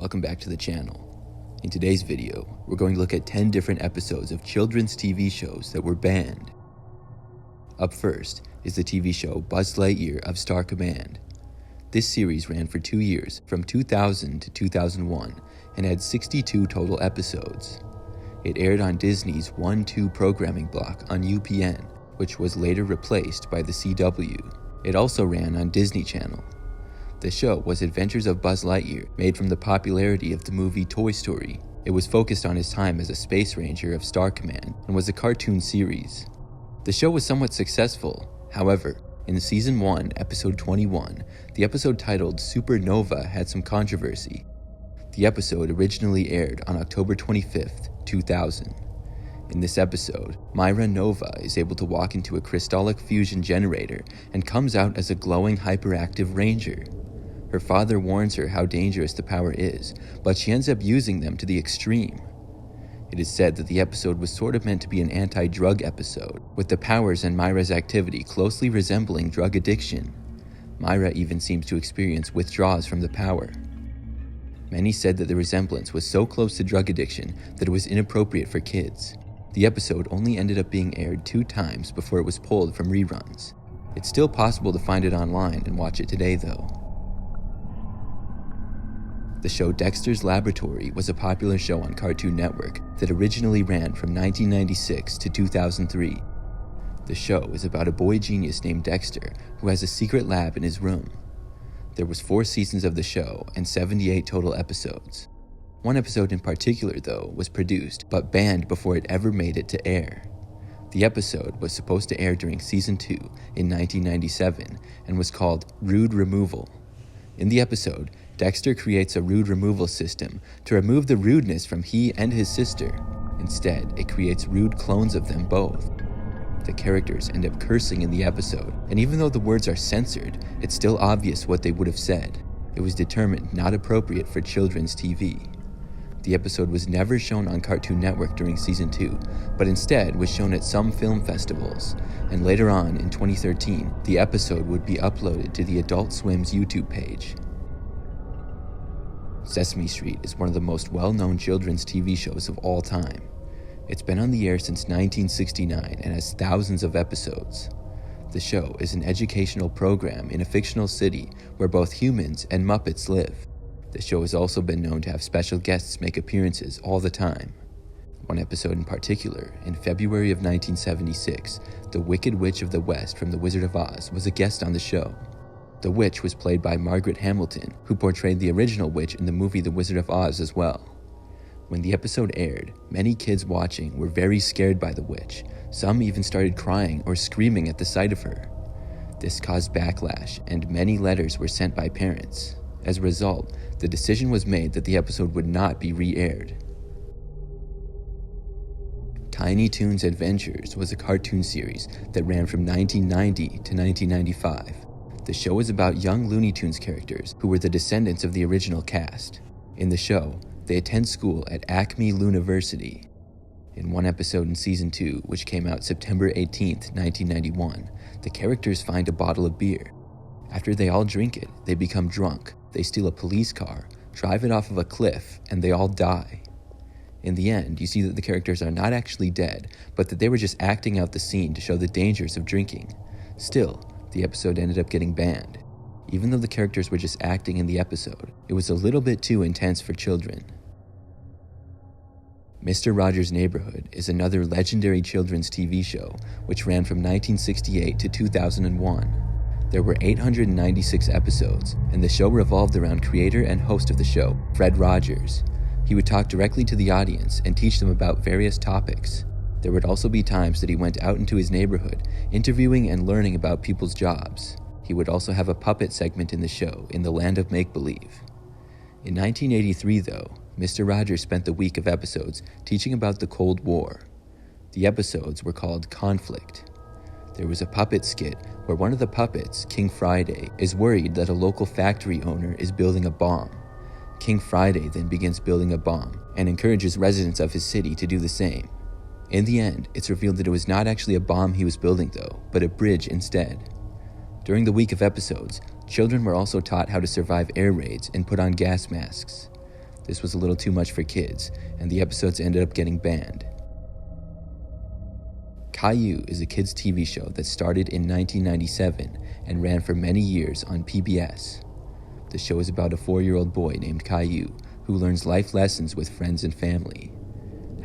welcome back to the channel. In today's video, we're going to look at 10 different episodes of children's TV shows that were banned. Up first is the TV show Buzz Lightyear of Star Command. This series ran for 2 years, from 2000 to 2001, and had 62 total episodes. It aired on Disney's 1-2 programming block on UPN, which was later replaced by the CW. It also ran on Disney Channel. The show was Adventures of Buzz Lightyear, made from the popularity of the movie Toy Story. It was focused on his time as a space ranger of Star Command and was a cartoon series. The show was somewhat successful. However, in Season 1, Episode 21, the episode titled Supernova had some controversy. The episode originally aired on October 25th, 2000. In this episode, Myra Nova is able to walk into a crystallic fusion generator and comes out as a glowing hyperactive ranger. Her father warns her how dangerous the power is, but she ends up using them to the extreme. It is said that the episode was sort of meant to be an anti-drug episode, with the powers and Myra's activity closely resembling drug addiction. Myra even seems to experience withdrawals from the power. Many said that the resemblance was so close to drug addiction that it was inappropriate for kids. The episode only ended up being aired 2 times before it was pulled from reruns. It's still possible to find it online and watch it today though. The show Dexter's Laboratory was a popular show on Cartoon Network that originally ran from 1996 to 2003. The show is about a boy genius named Dexter who has a secret lab in his room. There was 4 seasons of the show and 78 total episodes. One episode in particular, though, was produced but banned before it ever made it to air. The episode was supposed to air during Season 2 in 1997 and was called Rude Removal. In the episode, Dexter creates a rude removal system to remove the rudeness from he and his sister. Instead, it creates rude clones of them both. The characters end up cursing in the episode, and even though the words are censored, it's still obvious what they would have said. It was determined not appropriate for children's TV. The episode was never shown on Cartoon Network during Season 2, but instead was shown at some film festivals, and later on in 2013, the episode would be uploaded to the Adult Swim's YouTube page. Sesame Street is one of the most well-known children's TV shows of all time. It's been on the air since 1969 and has thousands of episodes. The show is an educational program in a fictional city where both humans and Muppets live. The show has also been known to have special guests make appearances all the time. One episode in particular, in February of 1976, the Wicked Witch of the West from The Wizard of Oz was a guest on the show. The witch was played by Margaret Hamilton, who portrayed the original witch in the movie The Wizard of Oz as well. When the episode aired, many kids watching were very scared by the witch. Some even started crying or screaming at the sight of her. This caused backlash, and many letters were sent by parents. As a result, the decision was made that the episode would not be re-aired. Tiny Toons Adventures was a cartoon series that ran from 1990 to 1995. The show is about young Looney Tunes characters who were the descendants of the original cast. In the show, they attend school at Acme Looniversity. In one episode in Season 2, which came out September 18th, 1991, the characters find a bottle of beer. After they all drink it, they become drunk. They steal a police car, drive it off of a cliff, and they all die. In the end, you see that the characters are not actually dead, but that they were just acting out the scene to show the dangers of drinking. Still, the episode ended up getting banned. Even though the characters were just acting in the episode, it was a little bit too intense for children. Mr. Rogers' Neighborhood is another legendary children's TV show, which ran from 1968 to 2001. There were 896 episodes, and the show revolved around creator and host of the show, Fred Rogers. He would talk directly to the audience and teach them about various topics. There would also be times that he went out into his neighborhood, interviewing and learning about people's jobs. He would also have a puppet segment in the show, in the land of make-believe. In 1983, though, Mr. Rogers spent the week of episodes teaching about the Cold War. The episodes were called Conflict. There was a puppet skit where one of the puppets, King Friday, is worried that a local factory owner is building a bomb. King Friday then begins building a bomb and encourages residents of his city to do the same. In the end, it's revealed that it was not actually a bomb he was building though, but a bridge instead. During the week of episodes, children were also taught how to survive air raids and put on gas masks. This was a little too much for kids, and the episodes ended up getting banned. Caillou is a kids' TV show that started in 1997 and ran for many years on PBS. The show is about a 4-year-old boy named Caillou who learns life lessons with friends and family.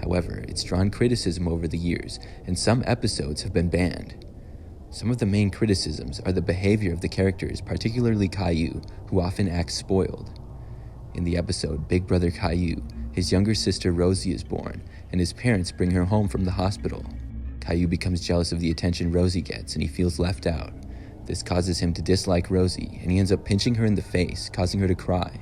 However, it's drawn criticism over the years, and some episodes have been banned. Some of the main criticisms are the behavior of the characters, particularly Caillou, who often acts spoiled. In the episode Big Brother Caillou, his younger sister Rosie is born, and his parents bring her home from the hospital. Caillou becomes jealous of the attention Rosie gets, and he feels left out. This causes him to dislike Rosie, and he ends up pinching her in the face, causing her to cry.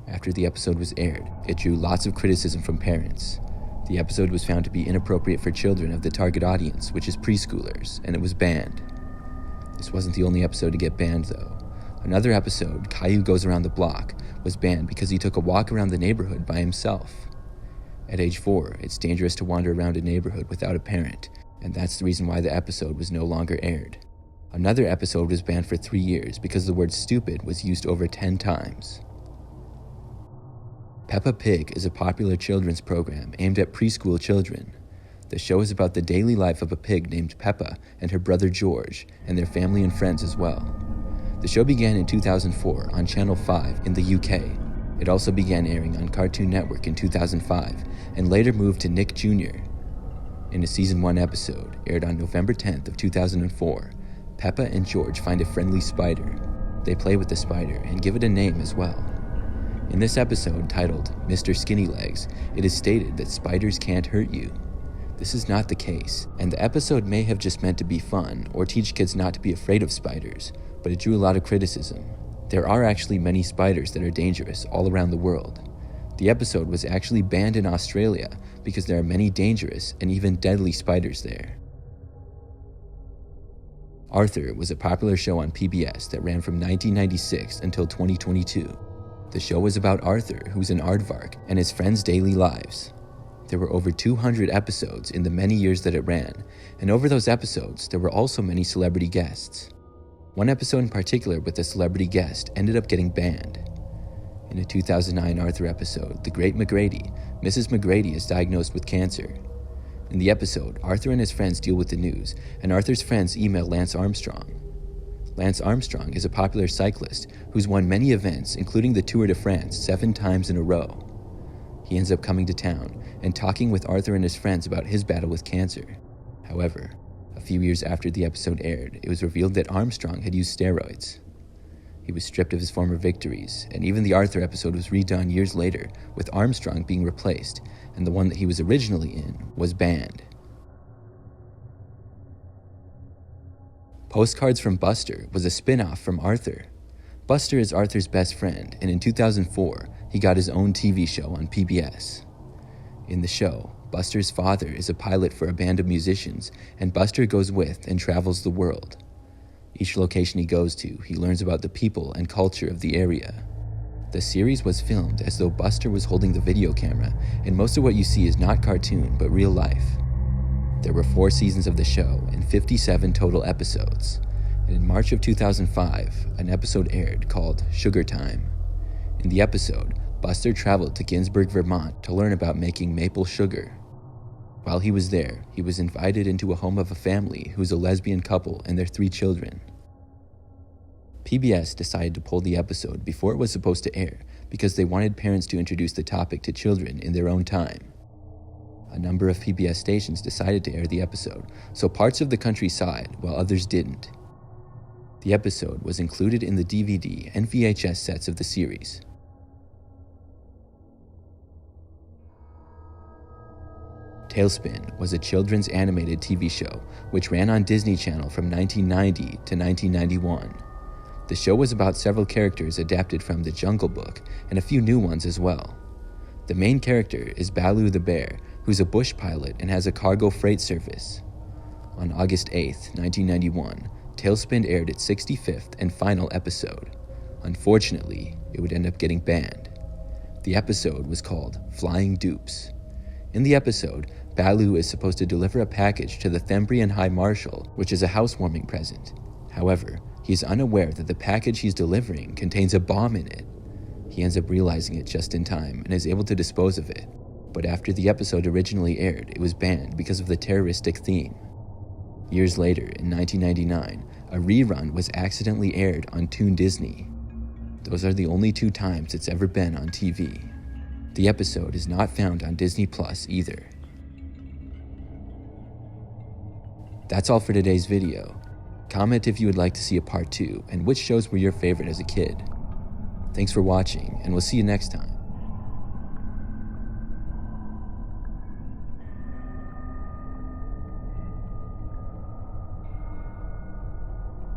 After the episode was aired, it drew lots of criticism from parents. The episode was found to be inappropriate for children of the target audience, which is preschoolers, and it was banned. This wasn't the only episode to get banned, though. Another episode, Caillou Goes Around the Block, was banned because he took a walk around the neighborhood by himself. At age 4, it's dangerous to wander around a neighborhood without a parent, and that's the reason why the episode was no longer aired. Another episode was banned for 3 years because the word stupid was used over 10 times. Peppa Pig is a popular children's program aimed at preschool children. The show is about the daily life of a pig named Peppa and her brother George, and their family and friends as well. The show began in 2004 on Channel 5 in the UK. It also began airing on Cartoon Network in 2005, and later moved to Nick Jr. In a Season 1 episode, aired on November 10th of 2004, Peppa and George find a friendly spider. They play with the spider and give it a name as well. In this episode, titled Mr. Skinny Legs, it is stated that spiders can't hurt you. This is not the case, and the episode may have just meant to be fun or teach kids not to be afraid of spiders, but it drew a lot of criticism. There are actually many spiders that are dangerous all around the world. The episode was actually banned in Australia because there are many dangerous and even deadly spiders there. Arthur was a popular show on PBS that ran from 1996 until 2022. The show was about Arthur, who's an aardvark, and his friends' daily lives. There were over 200 episodes in the many years that it ran, and over those episodes, there were also many celebrity guests. One episode in particular with a celebrity guest ended up getting banned. In a 2009 Arthur episode, The Great McGrady, Mrs. McGrady is diagnosed with cancer. In the episode, Arthur and his friends deal with the news, and Arthur's friends email Lance Armstrong. Lance Armstrong is a popular cyclist who's won many events, including the Tour de France 7 times in a row. He ends up coming to town and talking with Arthur and his friends about his battle with cancer. However, a few years after the episode aired, it was revealed that Armstrong had used steroids. He was stripped of his former victories, and even the Arthur episode was redone years later, with Armstrong being replaced, and the one that he was originally in was banned. Postcards from Buster was a spin-off from Arthur. Buster is Arthur's best friend, and in 2004, he got his own TV show on PBS. In the show, Buster's father is a pilot for a band of musicians, and Buster goes with and travels the world. Each location he goes to, he learns about the people and culture of the area. The series was filmed as though Buster was holding the video camera, and most of what you see is not cartoon, but real life. There were 4 seasons of the show and 57 total episodes, and in March of 2005, an episode aired called Sugar Time. In the episode, Buster traveled to Ginsburg, Vermont to learn about making maple sugar. While he was there, he was invited into a home of a family who's a lesbian couple and their 3 children. PBS decided to pull the episode before it was supposed to air because they wanted parents to introduce the topic to children in their own time. A number of PBS stations decided to air the episode, so parts of the country saw it while others didn't. The episode was included in the DVD and VHS sets of the series. Tailspin was a children's animated TV show which ran on Disney Channel from 1990 to 1991. The show was about several characters adapted from The Jungle Book and a few new ones as well. The main character is Baloo the bear, who's a bush pilot and has a cargo freight service. On August 8th, 1991, Tailspin aired its 65th and final episode. Unfortunately, it would end up getting banned. The episode was called Flying Dupes. In the episode, Baloo is supposed to deliver a package to the Thembrian High Marshal, which is a housewarming present. However, he is unaware that the package he's delivering contains a bomb in it. He ends up realizing it just in time and is able to dispose of it. But after the episode originally aired, it was banned because of the terroristic theme. Years later, in 1999, a rerun was accidentally aired on Toon Disney. Those are the only 2 times it's ever been on TV. The episode is not found on Disney Plus either. That's all for today's video. Comment if you would like to see a part 2 and which shows were your favorite as a kid. Thanks for watching, and we'll see you next time.